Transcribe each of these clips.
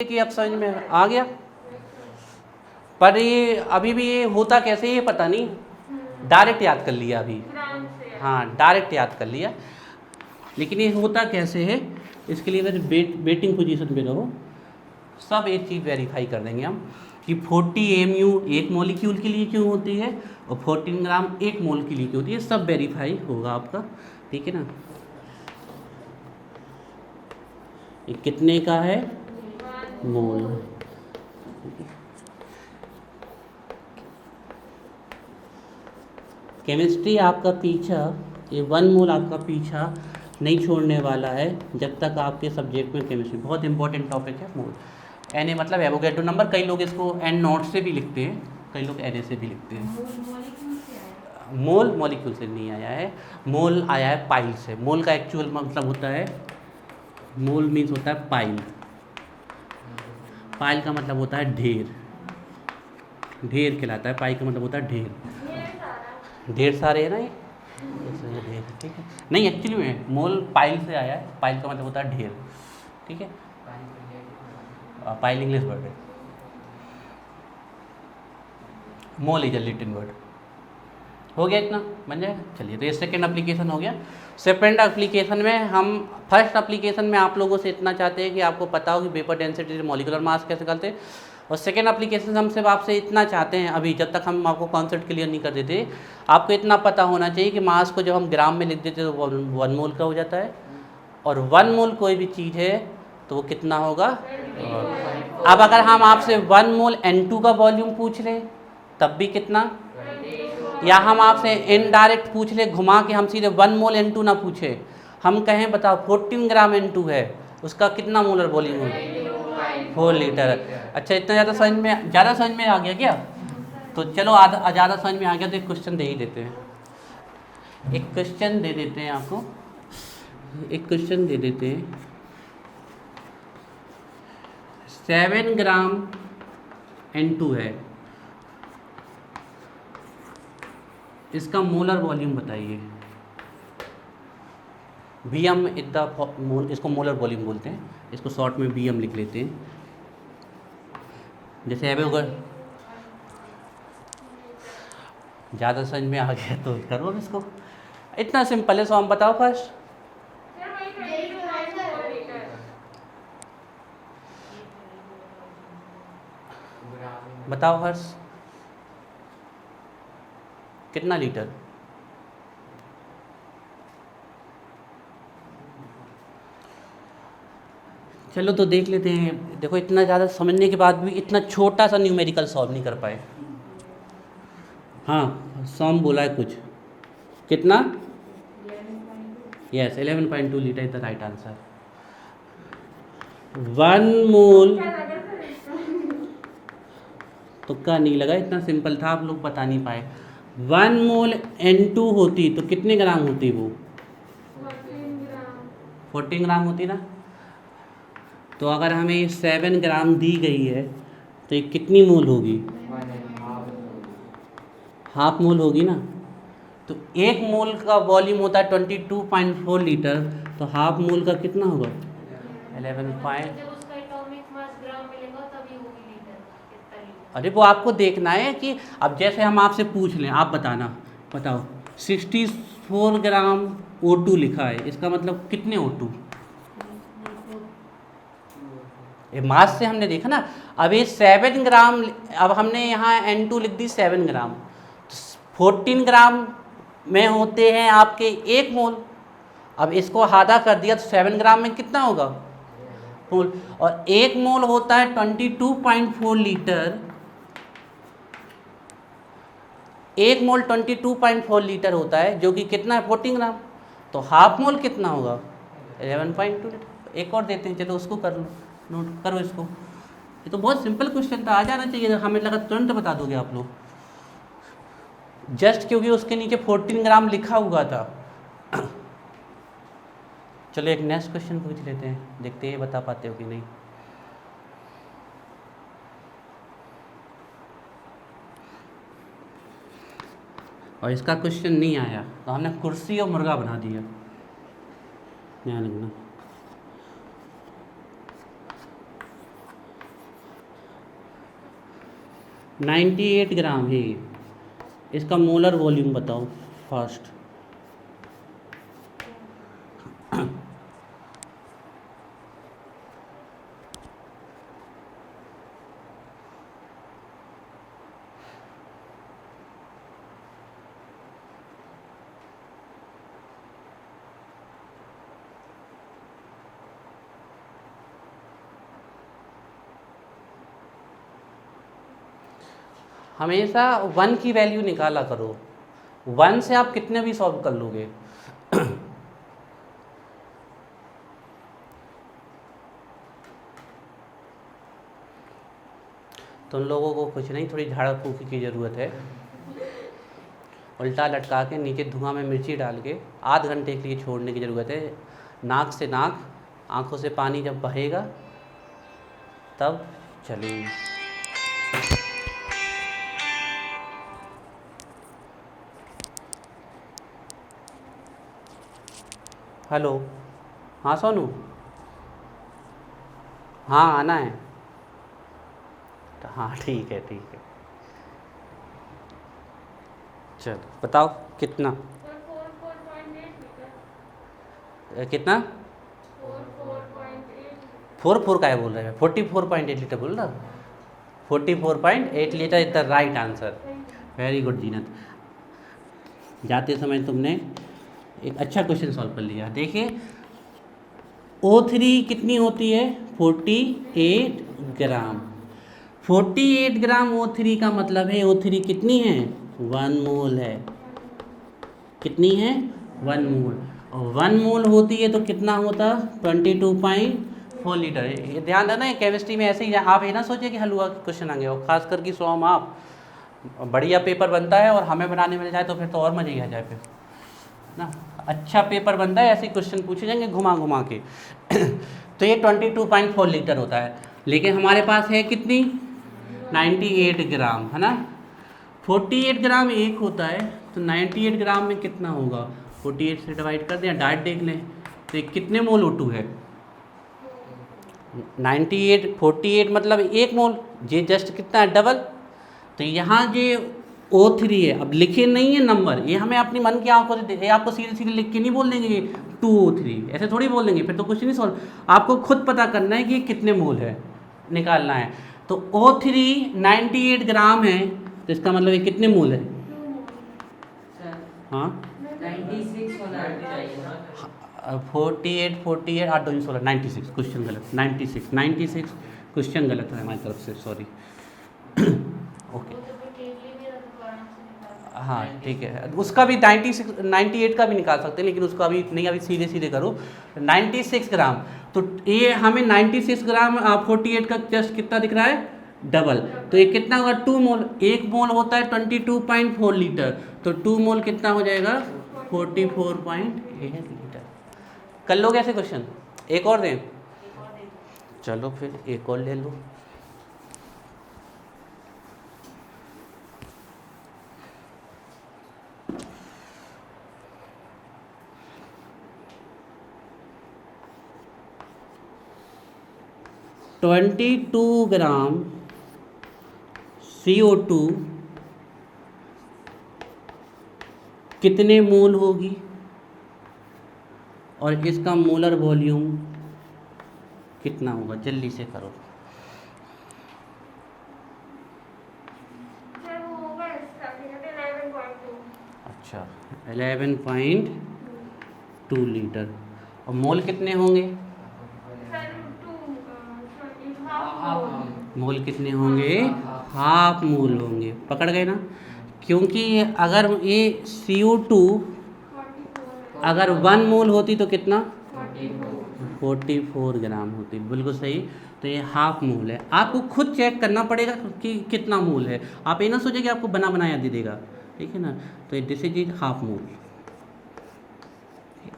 कि अब समझ में आ गया। पर ये अभी भी ये होता कैसे ये पता नहीं, डायरेक्ट याद कर लिया अभी। हाँ, डायरेक्ट याद कर लिया, लेकिन ये होता कैसे है इसके लिए अगर वेटिंग पोजीशन पे रहो, सब एक चीज़ वेरीफाई कर देंगे हम कि 40 AMU एक मॉलिक्यूल के लिए क्यों होती है और 14 ग्राम एक मोल के लिए क्यों होती है, सब वेरीफाई होगा आपका। ठीक है ना। ये कितने का है? मोल। केमिस्ट्री आपका पीछा, ये 1 मोल आपका पीछा नहीं छोड़ने वाला है जब तक आपके सब्जेक्ट में केमिस्ट्री। बहुत इंपॉर्टेंट टॉपिक है मोल। एन ए मतलब एवोगैड्रो नंबर, कई लोग इसको एन नॉट से भी लिखते हैं, कई लोग एन ए से भी लिखते हैं। मोल मॉलिक्यूल से नहीं आया है, मोल आया है पाइल से। मोल का एक्चुअल मतलब होता है, मोल मीन्स होता है पाइल। पाइल का मतलब होता है ढेर, ढेर कहलाता है। पाइल का मतलब होता है ढेर, ढेर सारे है ना ये ढेर। ठीक है, नहीं एक्चुअली में मोल पाइल से आया है, पाइल का मतलब होता है ढेर। ठीक है, पाइल इंग्लिश वर्ड है, mole is a Latin word. हो गया इतना, बन जाएगा। चलिए, तो ये सेकेंड एप्लीकेशन हो गया। सेकेंड एप्लीकेशन में हम फर्स्ट एप्लीकेशन में आप लोगों से इतना चाहते हैं कि आपको पता हो कि वेपर डेंसिटी से मॉलिक्यूलर मास कैसे करते हैं, और सेकेंड एप्लीकेशन हम सिर्फ आपसे इतना चाहते हैं, अभी जब तक हम आपको कॉन्सेप्ट क्लियर नहीं कर देते, आपको इतना पता होना चाहिए कि मास को जब हम ग्राम में लिख देते तो 1 मोल का हो जाता है, और 1 मोल कोई भी चीज़ है तो वो कितना होगा। अब अगर हम आपसे 1 मोल N2 का वॉल्यूम पूछ लें तब भी कितना, या हम आपसे इनडायरेक्ट पूछ ले घुमा के, हम सीधे 1 मोल N2 ना पूछे, हम कहें बताओ 14 ग्राम N2 है, उसका कितना मोलर वॉल्यूम होगा? 4 लीटर। अच्छा, इतना ज़्यादा समझ में आ गया क्या? तो चलो ज़्यादा समझ में आ गया तो एक क्वेश्चन दे ही देते हैं, एक क्वेश्चन दे देते हैं आपको, एक क्वेश्चन दे देते हैं। 7 ग्राम N2 है, इसका मोलर वॉल्यूम बताइए। BM इसको मोलर वॉल्यूम बोलते हैं, इसको शॉर्ट में BM लिख लेते हैं। जैसे अगर ज़्यादा समझ में आ गया तो करो इसको, इतना सिंपल है। सो हम बताओ फर्स्ट, बताओ हर्ष कितना लीटर? चलो तो देख लेते हैं। देखो, इतना ज़्यादा समझने के बाद भी इतना छोटा सा न्यूमेरिकल सॉल्व नहीं कर पाए। हाँ, सॉम बोला है कुछ, कितना? Yes, 11.2 litre is the right answer. 1 मोल, तुक्का नहीं लगा, इतना सिंपल था, आप लोग बता नहीं पाए। 1 मोल N2 होती तो कितने ग्राम होती? वो 14 ग्राम होती ना। तो अगर हमें 7 ग्राम दी गई है तो ये कितनी मोल होगी? हाफ मोल होगी ना। तो 1 मोल का वॉल्यूम होता है 22.4 लीटर, तो हाफ मोल का कितना होगा? 11. अरे वो आपको देखना है कि अब जैसे हम आपसे पूछ लें, आप बताना, बताओ 64 ग्राम O2 लिखा है, इसका मतलब कितने O2? ये मास से हमने देखा ना। अब ये 7 ग्राम, अब हमने यहाँ N2 लिख दी 7 ग्राम, 14 ग्राम में होते हैं आपके 1 मोल। अब इसको आधा कर दिया तो 7 ग्राम में कितना होगा? मोल। और 1 मोल होता है 22.4 लीटर। 1 मोल 22.4 लीटर होता है, जो कि कितना है? 14 ग्राम। तो हाफ मोल कितना होगा? 11.2 लीटर। एक और देते हैं, चलो उसको कर लो, नोट करो इसको। ये तो बहुत सिंपल क्वेश्चन था, आ जाना चाहिए, हमें लगा तुरंत बता दोगे आप लोग, जस्ट क्योंकि उसके नीचे 14 ग्राम लिखा हुआ था। चलो एक नेक्स्ट क्वेश्चन पूछ लेते हैं, देखते हैं बता पाते हो कि नहीं। और इसका क्वेश्चन नहीं आया तो हमने कुर्सी और मुर्गा बना दिया, ध्यान रखना। 98 ग्राम है। इसका मोलर वॉल्यूम बताओ फर्स्ट। हमेशा 1 की वैल्यू निकाला करो। 1 से आप कितने भी सॉल्व कर लोगे। तुम लोगों को कुछ नहीं, थोड़ी झाड़ फूकी की ज़रूरत है। उल्टा लटका के नीचे धुआं में मिर्ची डाल के आध घंटे के लिए छोड़ने की ज़रूरत है। नाक से नाक, आँखों से पानी जब बहेगा तब चलेगी। हेलो, हाँ सोनू, हाँ आना है, हाँ ठीक है ठीक है। चलो बताओ कितना कितना 4 का है बोल रहे हैं। 44.8 लीटर बोल रहा। 44.8 litre is the right answer. Very good Zeenat. जाते समय तुमने एक अच्छा क्वेश्चन सॉल्व कर लिया। देखिए O3 कितनी होती है? 48 ग्राम। 48 ग्राम O3 का मतलब है O3 कितनी है? 1 मोल है। कितनी है? 1 मोल। और 1 मोल होती है तो कितना होता? 22.4 लीटर। ये ध्यान देना, केमिस्ट्री में ऐसे ही आप ये ना सोचिए कि हलवा के क्वेश्चन आएंगे, और खास करके सोम आप बढ़िया पेपर बनता है और हमें बनाने मिल जाए तो फिर तो और मज़े ही आ जाए फिर ना। अच्छा पेपर बनता है, ऐसे क्वेश्चन पूछे जाएंगे घुमा घुमा के। तो ये 22.4 लीटर होता है, लेकिन हमारे पास है कितनी? 98 ग्राम, है ना। 48 ग्राम एक होता है, तो 98 ग्राम में कितना होगा? 48 से डिवाइड कर दें, डायरेक्ट देख लें तो ये कितने मोल O2 है? 48 मतलब 1 मोल। ये जस्ट कितना है? डबल। तो यहाँ ये O3 है। अब लिखे नहीं है नंबर, ये हमें अपनी मन की आंखों से ये आपको सीधे सीधे लिख के नहीं बोल देंगे 2O3, ऐसे थोड़ी बोल देंगे, फिर तो कुछ नहीं सॉल्व। आपको खुद पता करना है कि ये कितने मोल है, निकालना है। तो O3 98 ग्राम है, तो इसका मतलब ये कितने मोल है? हाँ 48 8 2 16 96। क्वेश्चन गलत। 96 क्वेश्चन गलत है हमारी तरफ से, सॉरी। ओके हाँ ठीक है, उसका भी 98 का भी निकाल सकते हैं, लेकिन उसको अभी नहीं, अभी सीधे सीधे करो। 96 ग्राम, तो ये हमें 96 ग्राम 48 का जस्ट कितना दिख रहा है? डबल। तो ये कितना होगा? 2 मोल। 1 मोल होता है 22.4 लीटर, तो 2 मोल कितना हो जाएगा? 44.8 लीटर। कर लो कैसे क्वेश्चन? एक और दें? चलो फिर एक और ले लो। (22 ग्राम CO2 कितने मोल होगी? और इसका मोलर वॉल्यूम कितना होगा? जल्दी से करो। अच्छा 11.2 लीटर। और मोल कितने होंगे? मोल कितने होंगे? हाफ मोल होंगे। पकड़ गए ना? क्योंकि अगर ये CO2 अगर 1 मोल होती तो कितना? 44 ग्राम होती। बिल्कुल सही। तो ये हाफ मोल है। आपको खुद चेक करना पड़ेगा कि कितना मोल है। आप ये ना सोचिए कि आपको बना बनाया दे देगा, ठीक है ना। तो दिस इज हाफ मोल।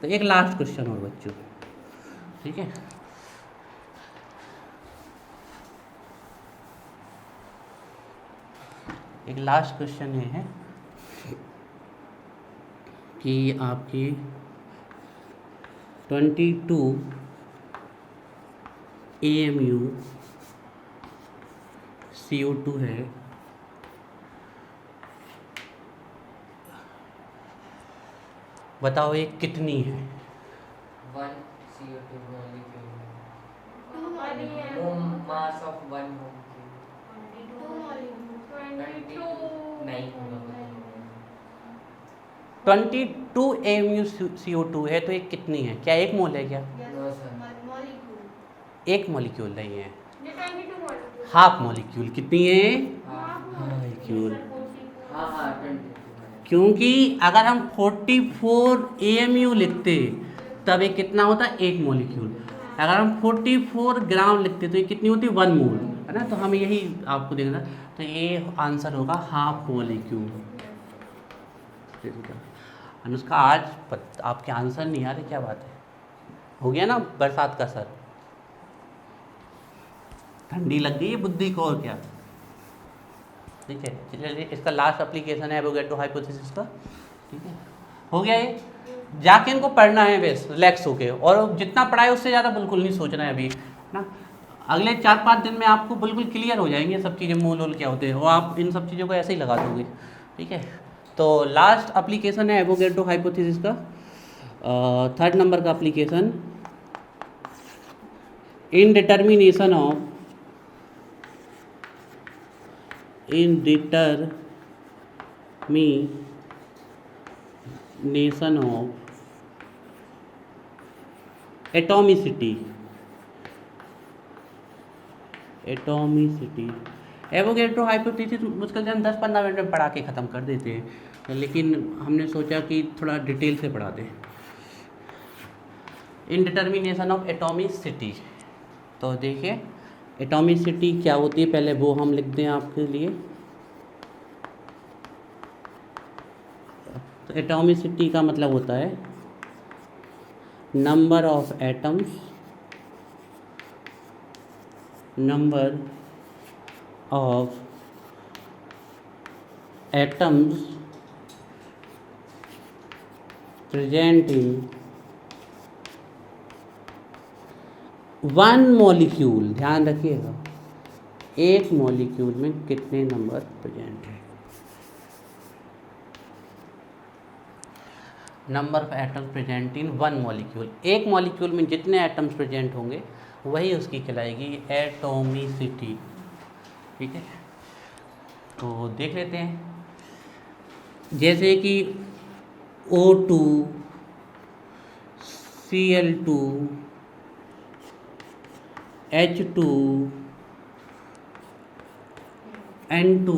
तो एक लास्ट क्वेश्चन और बच्चों, ठीक है। एक लास्ट क्वेश्चन ये है कि आपकी 22 AMU CO2 है, बताओ ये कितनी है? 1 CO2 molecule. Two molecules. Mass of 1 molecule. 22 9 होगा. 22 AMU CO2 है, तो ये कितनी है? क्या एक मोल है क्या? No sir. एक मॉलिक्यूल नहीं है, 22 molecules. Half molecule. कितनी है? Molecule. हाँ 22. क्योंकि अगर हम 44 AMU लिखते तब ये कितना होता? एक मॉलिक्यूल. अगर हम 44 ग्राम लिखते तो ये कितनी होती? 1 मोल, है ना. तो हमें यही आपको देखना. तो ये आंसर होगा हाफ मॉलिक्यूल. अनुष्का आज आपके आंसर नहीं आ रहे, क्या बात है? हो गया ना बरसात का सर? ठंडी लग गई है बुद्धि को, और क्या. ठीक है, चलिए इसका लास्ट एप्लीकेशन है एवोगैड्रो हाइपोथेसिस का. ठीक है, हो गया ये. जाके इनको पढ़ना है बस रिलैक्स होके, और जितना पढ़ाए उससे ज़्यादा बिल्कुल नहीं सोचना है अभी ना. अगले 4-5 दिन में आपको बिल्कुल क्लियर हो जाएंगे सब चीज़ें, मोल वोल क्या होते हैं, और आप इन सब चीज़ों को ऐसे ही लगा दोगे. ठीक है, तो लास्ट एप्लीकेशन है एवोगैड्रो हाइपोथेसिस का, 3rd नंबर का application. In determination of atomicity. Avogadro hypothesis मुश्किल से हम 10-15 मिनट में पढ़ा के ख़त्म कर देते हैं, लेकिन हमने सोचा कि थोड़ा डिटेल से पढ़ा दें. इनडिटर्मिनेशन ऑफ एटॉमिसिटी. तो देखिए एटॉमिसिटी क्या होती है, पहले वो हम लिख दें आपके लिए. तो एटॉमिसिटी का मतलब होता है number of atoms present in one molecule. ध्यान रखिएगा, एक मॉलिक्यूल में कितने नंबर प्रेजेंट है. Number of atoms present in one molecule. एक मॉलिक्यूल में जितने एटम्स प्रेजेंट होंगे वही उसकी कहलाएगी एटॉमिसिटी. ठीक है, तो देख लेते हैं. जैसे कि O2, Cl2, H2, N2.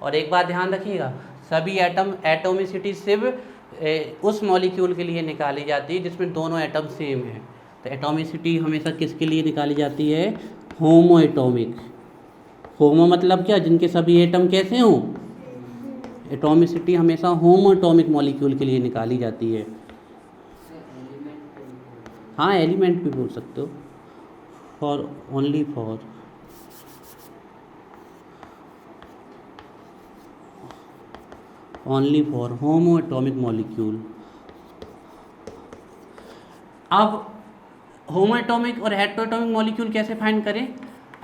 और एक बात ध्यान रखिएगा, सभी एटोमिसिटी सिर्फ उस मॉलिक्यूल के लिए निकाली जाती है जिसमें दोनों एटम सेम हैं. तो एटोमिसिटी हमेशा किसके लिए निकाली जाती है? होमो एटॉमिक. होमो मतलब क्या? जिनके सभी एटम कैसे हों. एटोमिसिटी हमेशा होमो एटॉमिक मॉलिक्यूल के लिए निकाली जाती है. हाँ, एलिमेंट भी बोल सकते हो. Only for homo atomic molecule. अब होमो एटॉमिक और हेटेरोटॉमिक मॉलिक्यूल कैसे फाइंड करें?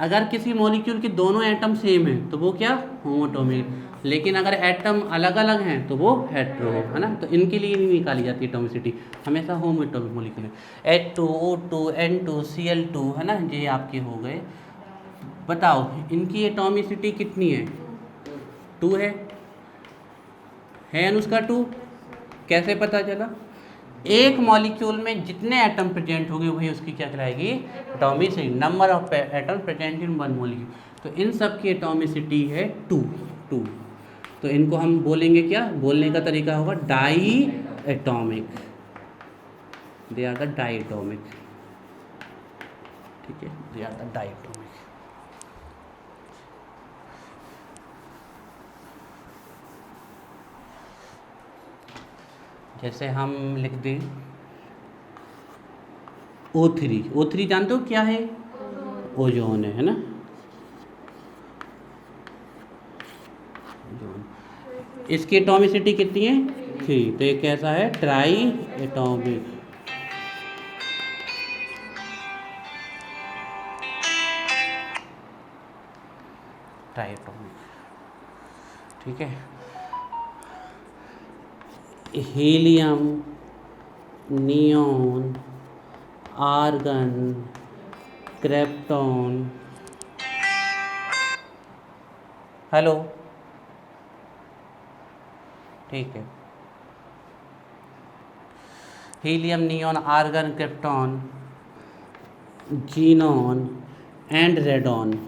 अगर किसी मॉलिक्यूल के दोनों एटम सेम हैं तो वो क्या? होमो एटॉमिक. लेकिन अगर एटम अलग अलग हैं तो वो हेट्रो, है ना. तो इनके लिए नहीं निकाली जाती एटॉमिसिटी, हमेशा होमो एटॉमिक मॉलिक्यूल है. H2, O2, N2, Cl2, है ना, ये आपके हो गए. बताओ इनकी एटॉमिसिटी कितनी है? 2 है अनुष्का 2? कैसे पता चला? एक मॉलिक्यूल में जितने एटम प्रेजेंट होंगे वही उसकी क्या कहलाएगी? Atomicity. Number of atom present in one molecule. तो इन सब की एटॉमिसिटी है 2. तो इनको हम बोलेंगे क्या? बोलने का तरीका होगा diatomic. They are the die atomic. ठीक are, the are the die एटॉमिक. जैसे हम लिख दें O3. O3 जानते हो क्या है? ओजोन है ना. इसकी एटॉमिसिटी कितनी है? 3. तो ये कैसा है? Triatomic. ठीक है, helium, neon, argon, krypton. Hello, ठीक है। Helium, neon, argon, krypton, xenon and radon.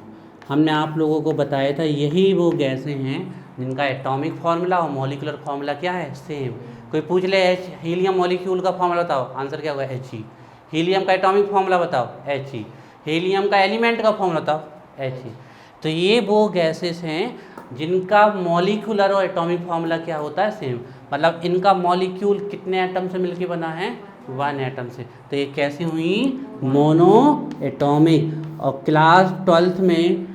हमने आप लोगों को बताया था यही वो गैसें हैं जिनका एटॉमिक फार्मूला और मॉलिक्यूलर फार्मूला क्या है, सेम। कोई पूछ ले एच, हीलियम मॉलिक्यूल का फार्मूला बताओ, आंसर क्या होगा, एच ई। हीलियम का एटॉमिक फार्मूला बताओ, एच ई। हीलियम का एलिमेंट का फार्मूला बताओ, एच ई। तो ये वो गैसेस हैं जिनका मॉलिक्यूलर और एटॉमिक फार्मूला क्या होता है, सेम। मतलब इनका मॉलिक्यूल कितने एटम से मिलके बना है, 1 एटम से। तो ये कैसी हुई, मोनो एटॉमिक। और क्लास 12th में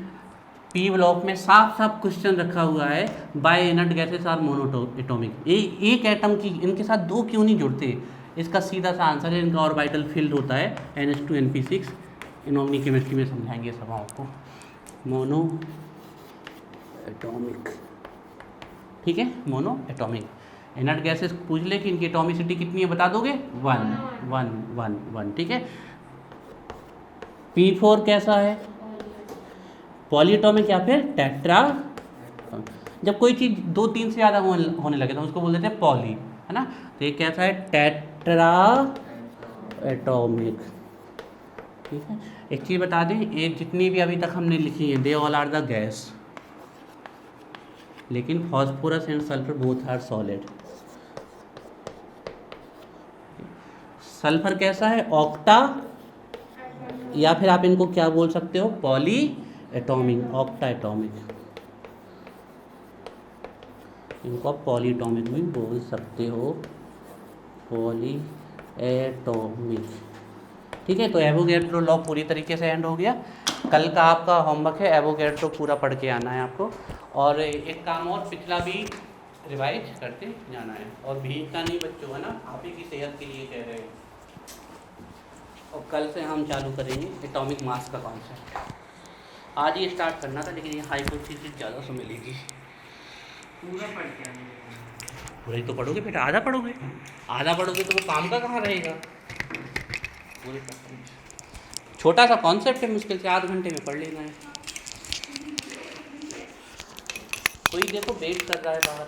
पी ब्लॉक में साफ साफ क्वेश्चन रखा हुआ है, by inert gases are monoatomic. एक एटम की इनके साथ 2 क्यों नहीं जुड़ते, इसका सीधा सा आंसर है इनका ऑर्बिटल फील्ड होता है NH2 NP6। इनऑर्गेनिक केमिस्ट्री में समझाएंगे सब आपको, मोनो एटॉमिक, ठीक है, मोनो एटॉमिक। इनर्ट गैसेस पूछ ले कि इनकी एटॉमिसिटी कितनी है, बता दोगे, 1 1 1 1, ठीक है। P4 कैसा है, पॉलीएटॉमिक या फिर टेट्रा। जब कोई चीज़ 2-3 से ज़्यादा होने लगे तो उसको बोल देते हैं पॉली, है ना। तो ये कैसा है, टेट्रा एटॉमिक, ठीक है। एक चीज़ बता दें, ये जितनी भी अभी तक हमने लिखी है, they all are the gas, लेकिन phosphorus and sulphur both are solid. Sulphur कैसा है, ऑक्टा, या फिर आप इनको क्या बोल सकते हो, पॉली एटॉमिक, ऑक्टा एटॉमिक। इनको आप पॉली एटॉमिक भी बोल सकते हो, पॉली एटॉमिक, ठीक है। तो एवोगैड्रो लॉ पूरी तरीके से एंड हो गया। कल का आपका होमवर्क है एवोगैड्रो पूरा पढ़ के आना है आपको, और एक काम और, पिछला भी रिवाइज करते जाना है। और भीगता नहीं बच्चों, है ना, आप ही की सेहत के लिए कह रहे हैं। और कल से हम चालू करेंगे एटॉमिक मास का कॉन्सेप्ट। आज ही स्टार्ट करना था, लेकिन ये हाइपोथेसिस ज़्यादा समय लेगी। पूरा पढ़ के आएंगे। पूरा ही तो पढ़ोगे बेटा, आधा पढ़ोगे, आधा पढ़ोगे तो वो काम का कहाँ रहेगा। पूरे छोटा सा कॉन्सेप्ट है, मुश्किल से आध घंटे में पढ़ लेना है। कोई देखो वेट कर रहा है बाहर।